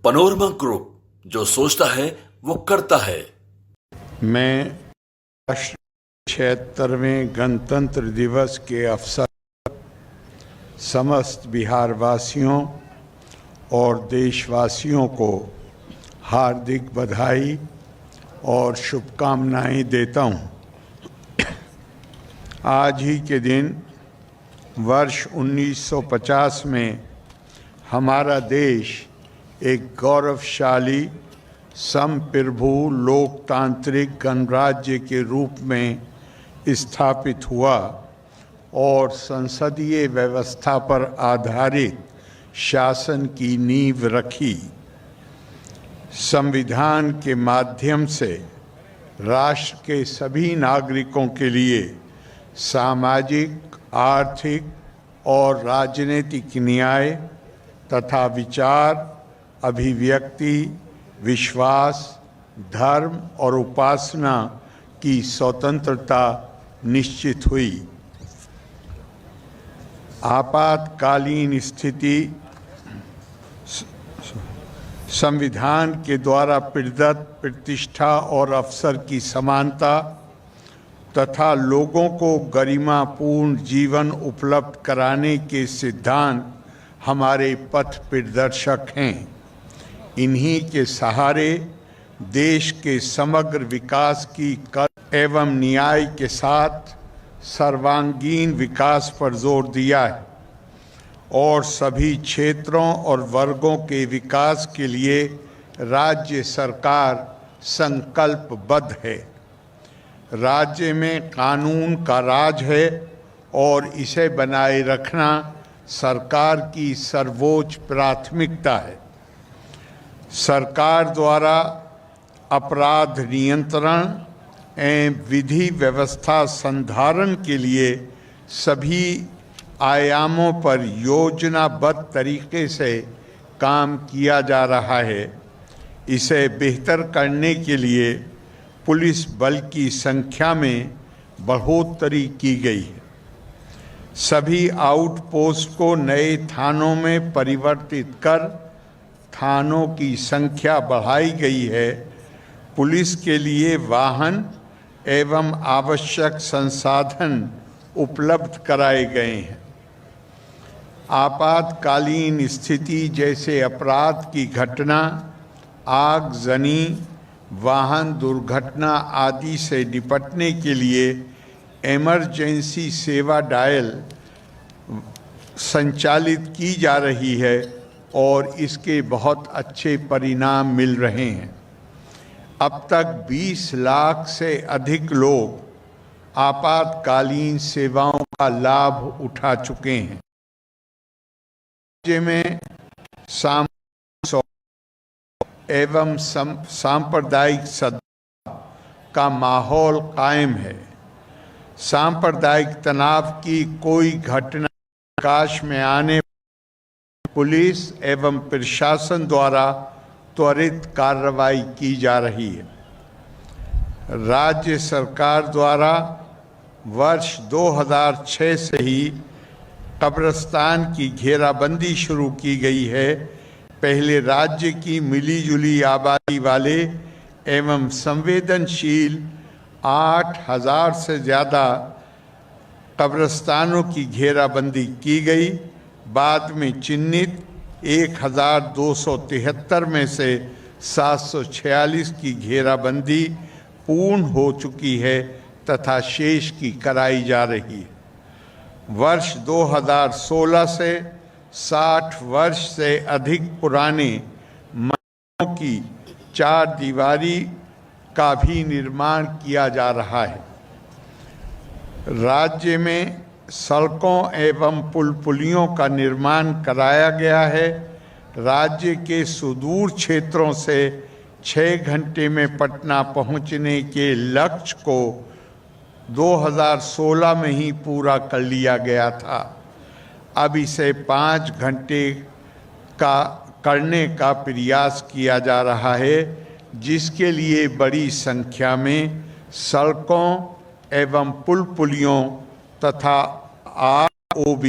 Panorama group, जो सोचता है वो करता है। मैं राष्ट्र 76वें गणतंत्र दिवस के अवसर समस्त बिहार वासियों और देशवासियों को हार्दिक बधाई और शुभकामनाएं देता हूं। आज ही के दिन वर्ष 1950 में हमारा देश एक गौरवशाली संप्रभु लोकतांत्रिक गणराज्य के रूप में स्थापित हुआ और संसदीय व्यवस्था पर आधारित शासन की नींव रखी। संविधान के माध्यम से राष्ट्र के सभी नागरिकों के लिए सामाजिक, आर्थिक और राजनीतिक न्याय तथा विचार, अभिव्यक्ति, विश्वास, धर्म और उपासना की स्वतंत्रता निश्चित हुई। आपातकालीन स्थिति संविधान के द्वारा प्रदत्त प्रतिष्ठा और अवसर की समानता तथा लोगों को गरिमापूर्ण जीवन उपलब्ध कराने के सिद्धांत हमारे पथ प्रदर्शक हैं। इन्हीं के सहारे देश के समग्र विकास की कर एवं न्याय के साथ सर्वांगीण विकास पर जोर दिया है और सभी क्षेत्रों और वर्गों के विकास के लिए राज्य सरकार संकल्पबद्ध है। राज्य में कानून का राज है और इसे बनाए रखना सरकार की सर्वोच्च प्राथमिकता है। सरकार द्वारा अपराध नियंत्रण एवं विधि व्यवस्था संधारण के लिए सभी आयामों पर योजनाबद्ध तरीके से काम किया जा रहा है। इसे बेहतर करने के लिए पुलिस बल की संख्या में बढ़ोतरी की गई है। सभी आउटपोस्ट को नए थानों में परिवर्तित कर थानों की संख्या बढ़ाई गई है। पुलिस के लिए वाहन एवं आवश्यक संसाधन उपलब्ध कराए गए हैं। आपातकालीन स्थिति जैसे अपराध की घटना, आगजनी, वाहन दुर्घटना आदि से निपटने के लिए इमरजेंसी सेवा डायल संचालित की जा रही है और इसके बहुत अच्छे परिणाम मिल रहे हैं। अब तक 20 लाख से अधिक लोग आपातकालीन सेवाओं का लाभ उठा चुके हैं। राज्य में एवं सांप्रदायिक सद्भाव का माहौल कायम है। सांप्रदायिक तनाव की कोई घटना प्रकाश में आने पुलिस एवं प्रशासन द्वारा त्वरित कार्रवाई की जा रही है। राज्य सरकार द्वारा वर्ष 2006 से ही कब्रिस्तान की घेराबंदी शुरू की गई है। पहले राज्य की मिलीजुली आबादी वाले एवं संवेदनशील 8,000 से ज़्यादा कब्रिस्तानों की घेराबंदी की गई। बाद में चिन्हित 1,273 में से 746 की घेराबंदी पूर्ण हो चुकी है तथा शेष की कराई जा रही है। वर्ष 2016 से 60 वर्ष से अधिक पुराने मंदिरों की चार दीवारी का भी निर्माण किया जा रहा है। राज्य में सड़कों एवं पुल पुलियों का निर्माण कराया गया है। राज्य के सुदूर क्षेत्रों से 6 घंटे में पटना पहुंचने के लक्ष्य को 2016 में ही पूरा कर लिया गया था। अब इसे 5 घंटे का करने का प्रयास किया जा रहा है, जिसके लिए बड़ी संख्या में सड़कों एवं पुल पुलियों तथा ROB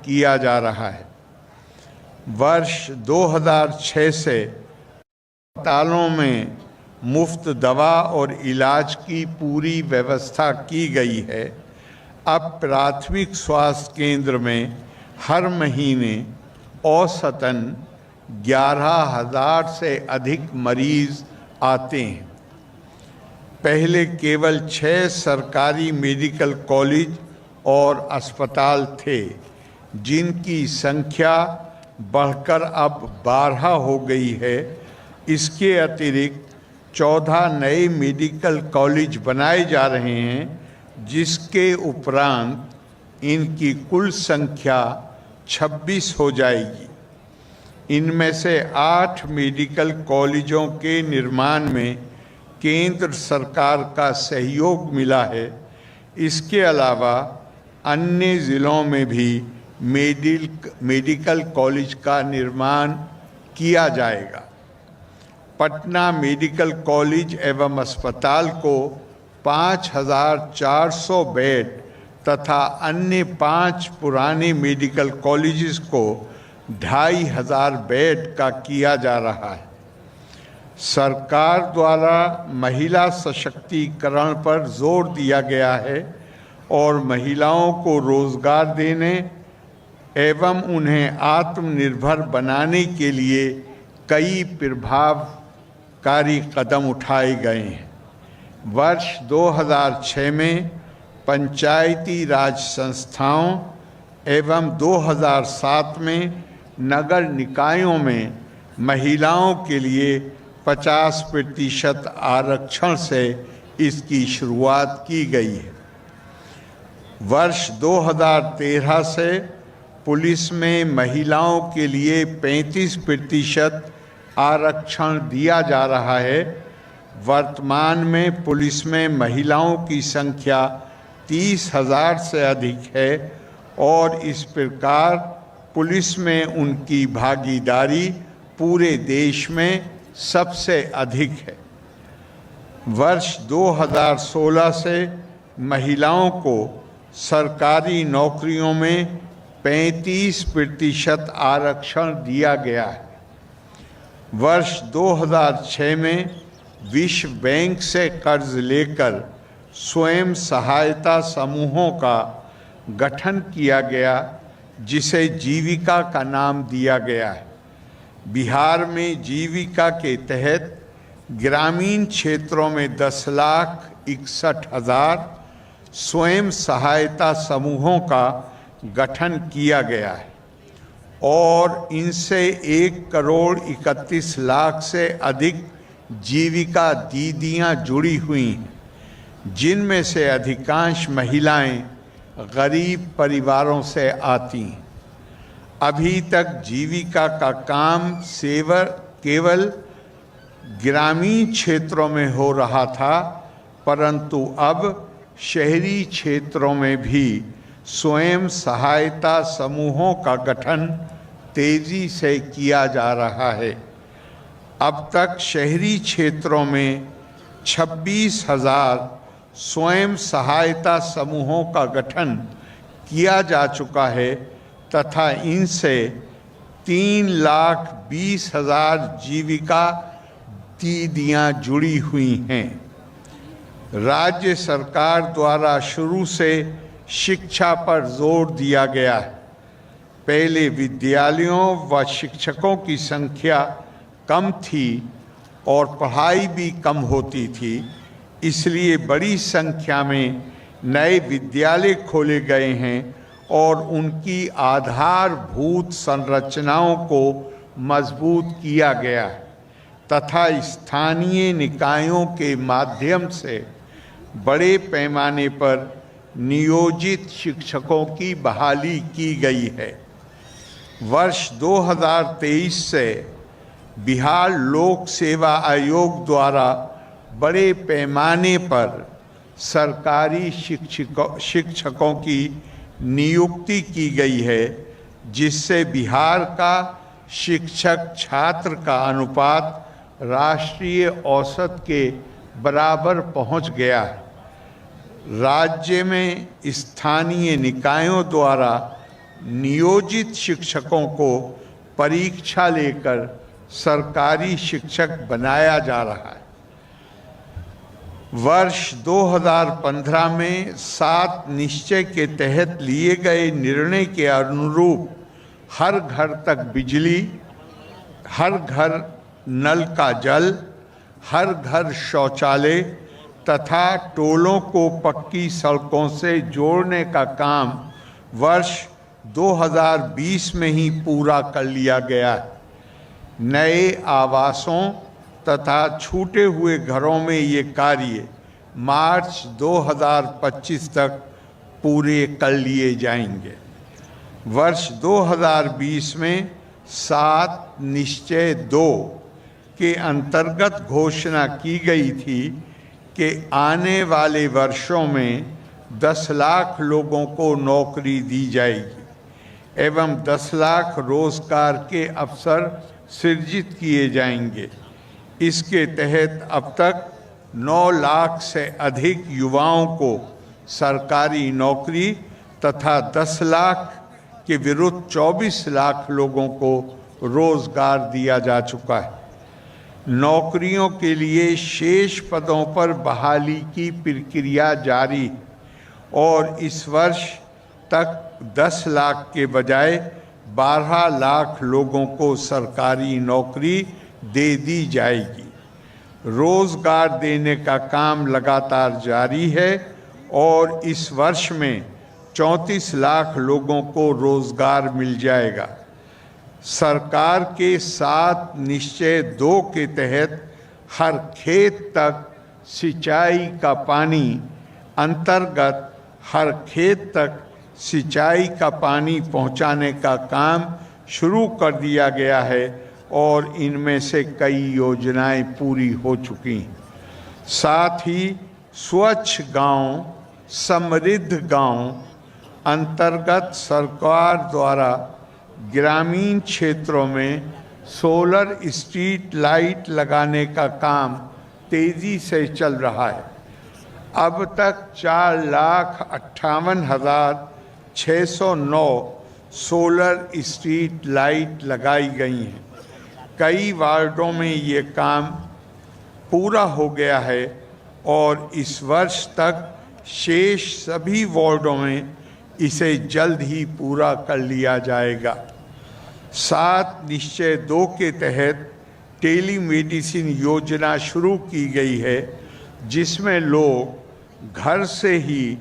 किया जा रहा है। वर्ष 2006 से अस्पतालों में मुफ्त दवा और इलाज की पूरी व्यवस्था की गई है। अब प्राथमिक स्वास्थ्य केंद्र में हर महीने औसतन 11,000 से अधिक मरीज आते हैं। पहले केवल 6 सरकारी मेडिकल कॉलेज और अस्पताल थे, जिनकी संख्या बढ़कर अब 12 हो गई है। इसके अतिरिक्त 14 नए मेडिकल कॉलेज बनाए जा रहे हैं, जिसके उपरांत इनकी कुल संख्या 26 हो जाएगी। इनमें से 8 मेडिकल कॉलेजों के निर्माण में केंद्र सरकार का सहयोग मिला है। इसके अलावा अन्य ज़िलों में भी मेडिकल कॉलेज का निर्माण किया जाएगा। पटना मेडिकल कॉलेज एवं अस्पताल को 5,400 बेड तथा अन्य 5 पुराने मेडिकल कॉलेजेस को 2,500 बेड का किया जा रहा है। सरकार द्वारा महिला सशक्तिकरण पर जोर दिया गया है और महिलाओं को रोजगार देने एवं उन्हें आत्मनिर्भर बनाने के लिए कई प्रभावकारी कदम उठाए गए हैं। वर्ष 2006 में पंचायती राज संस्थाओं एवं 2007 में नगर निकायों में महिलाओं के लिए 50% आरक्षण से इसकी शुरुआत की गई है। वर्ष 2013 से पुलिस में महिलाओं के लिए 35% आरक्षण दिया जा रहा है। वर्तमान में पुलिस में महिलाओं की संख्या 30,000 से अधिक है और इस प्रकार पुलिस में उनकी भागीदारी पूरे देश में सबसे अधिक है। वर्ष 2016 से महिलाओं को सरकारी नौकरियों में 35% आरक्षण दिया गया है। वर्ष 2006 में विश्व बैंक से कर्ज लेकर स्वयं सहायता समूहों का गठन किया गया, जिसे जीविका का नाम दिया गया है। बिहार में जीविका के तहत ग्रामीण क्षेत्रों में 10,61,000 स्वयं सहायता समूहों का गठन किया गया है और इनसे 1,31,00,000 से अधिक जीविका दीदियां जुड़ी हुई हैं, जिनमें से अधिकांश महिलाएं गरीब परिवारों से आती हैं। अभी तक जीविका का काम केवल ग्रामीण क्षेत्रों में हो रहा था, परंतु अब शहरी क्षेत्रों में भी स्वयं सहायता समूहों का गठन तेजी से किया जा रहा है। अब तक शहरी क्षेत्रों में 26,000 स्वयं सहायता समूहों का गठन किया जा चुका है तथा इनसे 3,20,000 जीविका दीदियां जुड़ी हुई हैं। राज्य सरकार द्वारा शुरू से शिक्षा पर जोर दिया गया है। पहले विद्यालयों व शिक्षकों की संख्या कम थी और पढ़ाई भी कम होती थी, इसलिए बड़ी संख्या में नए विद्यालय खोले गए हैं और उनकी आधारभूत संरचनाओं को मजबूत किया गया है तथा स्थानीय निकायों के माध्यम से बड़े पैमाने पर नियोजित शिक्षकों की बहाली की गई है। वर्ष 2023 से बिहार लोक सेवा आयोग द्वारा बड़े पैमाने पर सरकारी शिक्षकों की नियुक्ति की गई है, जिससे बिहार का शिक्षक छात्र का अनुपात राष्ट्रीय औसत के बराबर पहुंच गया है। राज्य में स्थानीय निकायों द्वारा नियोजित शिक्षकों को परीक्षा लेकर सरकारी शिक्षक बनाया जा रहा है। वर्ष 2015 में 7 निश्चय के तहत लिए गए निर्णय के अनुरूप हर घर तक बिजली, हर घर नल का जल, हर घर शौचालय तथा टोलों को पक्की सड़कों से जोड़ने का काम वर्ष 2020 में ही पूरा कर लिया गया है। नए आवासों तथा छूटे हुए घरों में ये कार्य मार्च 2025 तक पूरे कर लिए जाएंगे। वर्ष 2020 में 7 निश्चय 2 के अंतर्गत घोषणा की गई थी कि आने वाले वर्षों में 10 लाख लोगों को नौकरी दी जाएगी एवं 10 लाख रोजगार के अवसर सृजित किए जाएंगे। इसके तहत अब तक 9 लाख से अधिक युवाओं को सरकारी नौकरी तथा 10 लाख के विरुद्ध 24 लाख लोगों को रोजगार दिया जा चुका है। नौकरियों के लिए शेष पदों पर बहाली की प्रक्रिया जारी और इस वर्ष तक 10 लाख के बजाय 12 लाख लोगों को सरकारी नौकरी दे दी जाएगी। रोजगार देने का काम लगातार जारी है और इस वर्ष में 34 लाख लोगों को रोजगार मिल जाएगा। सरकार के 7 निश्चय 2 के तहत हर खेत तक सिंचाई का पानी अंतर्गत हर खेत तक सिंचाई का पानी पहुंचाने का काम शुरू कर दिया गया है और इनमें से कई योजनाएं पूरी हो चुकी हैं। साथ ही स्वच्छ गांव समृद्ध गांव अंतर्गत सरकार द्वारा ग्रामीण क्षेत्रों में सोलर स्ट्रीट लाइट लगाने का काम तेजी से चल रहा है। अब तक 4,58,609 सोलर स्ट्रीट लाइट लगाई गई हैं। कई वार्डों में ये काम पूरा हो गया है और इस वर्ष तक शेष सभी वार्डों में इसे जल्द ही पूरा कर लिया जाएगा। 7 निश्चय 2 के तहत टेलीमेडिसिन योजना शुरू की गई है, जिसमें लोग घर से ही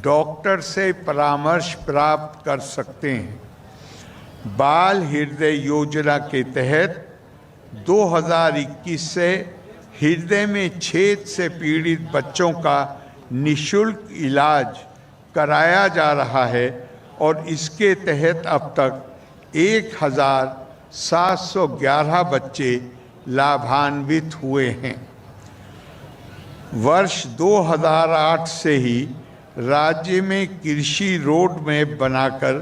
डॉक्टर से परामर्श प्राप्त कर सकते हैं। बाल हृदय योजना के तहत 2021 से हृदय में छेद से पीड़ित बच्चों का निःशुल्क इलाज कराया जा रहा है और इसके तहत अब तक 1,711 बच्चे लाभान्वित हुए हैं। वर्ष 2008 से ही राज्य में कृषि रोड मैप बनाकर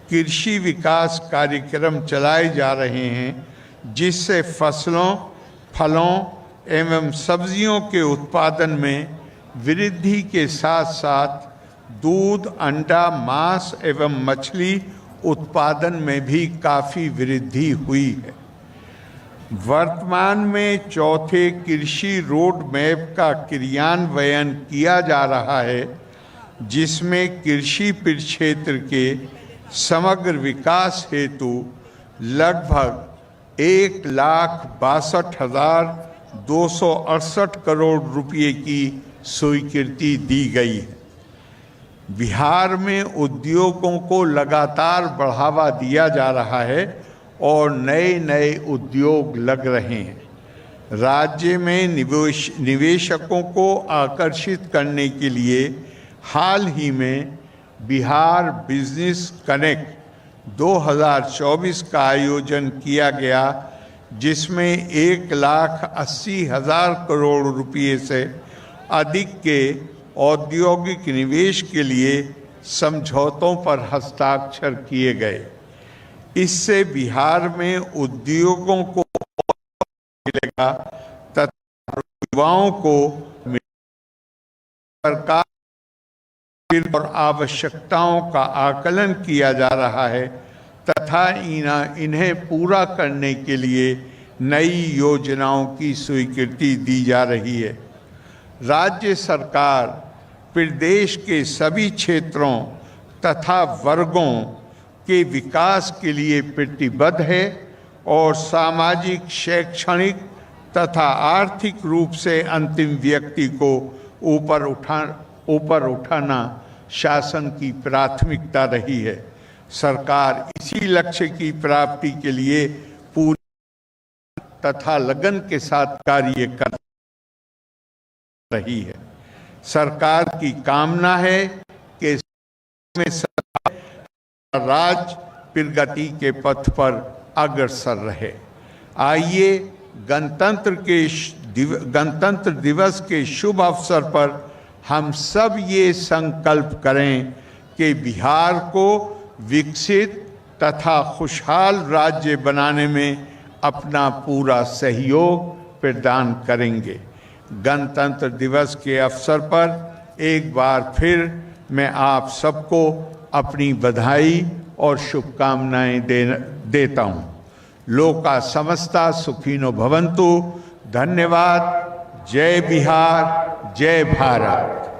कृषि विकास कार्यक्रम चलाए जा रहे हैं, जिससे फसलों, फलों एवं सब्जियों के उत्पादन में वृद्धि के साथ साथ दूध, अंडा, मांस एवं मछली उत्पादन में भी काफ़ी वृद्धि हुई है। वर्तमान में चौथे कृषि रोड मैप का क्रियान्वयन किया जा रहा है, जिसमें कृषि परिक्षेत्र के समग्र विकास हेतु लगभग 1,62,268 करोड़ रुपये की स्वीकृति दी गई है। बिहार में उद्योगों को लगातार बढ़ावा दिया जा रहा है और नए नए उद्योग लग रहे हैं। राज्य में निवेशकों को आकर्षित करने के लिए हाल ही में बिहार बिजनेस कनेक्ट 2024 का आयोजन किया गया, जिसमें 1,80,000 करोड़ रुपये से अधिक के औद्योगिक निवेश के लिए समझौतों पर हस्ताक्षर किए गए। इससे बिहार में उद्योगों को मिलेगा तथा युवाओं को सरकार और आवश्यकताओं का आकलन किया जा रहा है तथा इन्हें पूरा करने के लिए नई योजनाओं की स्वीकृति दी जा रही है। राज्य सरकार प्रदेश के सभी क्षेत्रों तथा वर्गों के विकास के लिए प्रतिबद्ध है और सामाजिक, शैक्षणिक तथा आर्थिक रूप से अंतिम व्यक्ति को ऊपर उठाना शासन की प्राथमिकता रही है। सरकार इसी लक्ष्य की प्राप्ति के लिए पूरी तथा लगन के साथ कार्य कर रही है। सरकार की कामना है कि में राज्य प्रगति के पथ पर अग्रसर रहे। आइए गणतंत्र दिवस के शुभ अवसर पर हम सब ये संकल्प करें कि बिहार को विकसित तथा खुशहाल राज्य बनाने में अपना पूरा सहयोग प्रदान करेंगे। गणतंत्र दिवस के अवसर पर एक बार फिर मैं आप सबको अपनी बधाई और शुभकामनाएं देता हूं। लोका समस्ता सुखिनो भवन्तु। धन्यवाद। जय बिहार, जय भारत।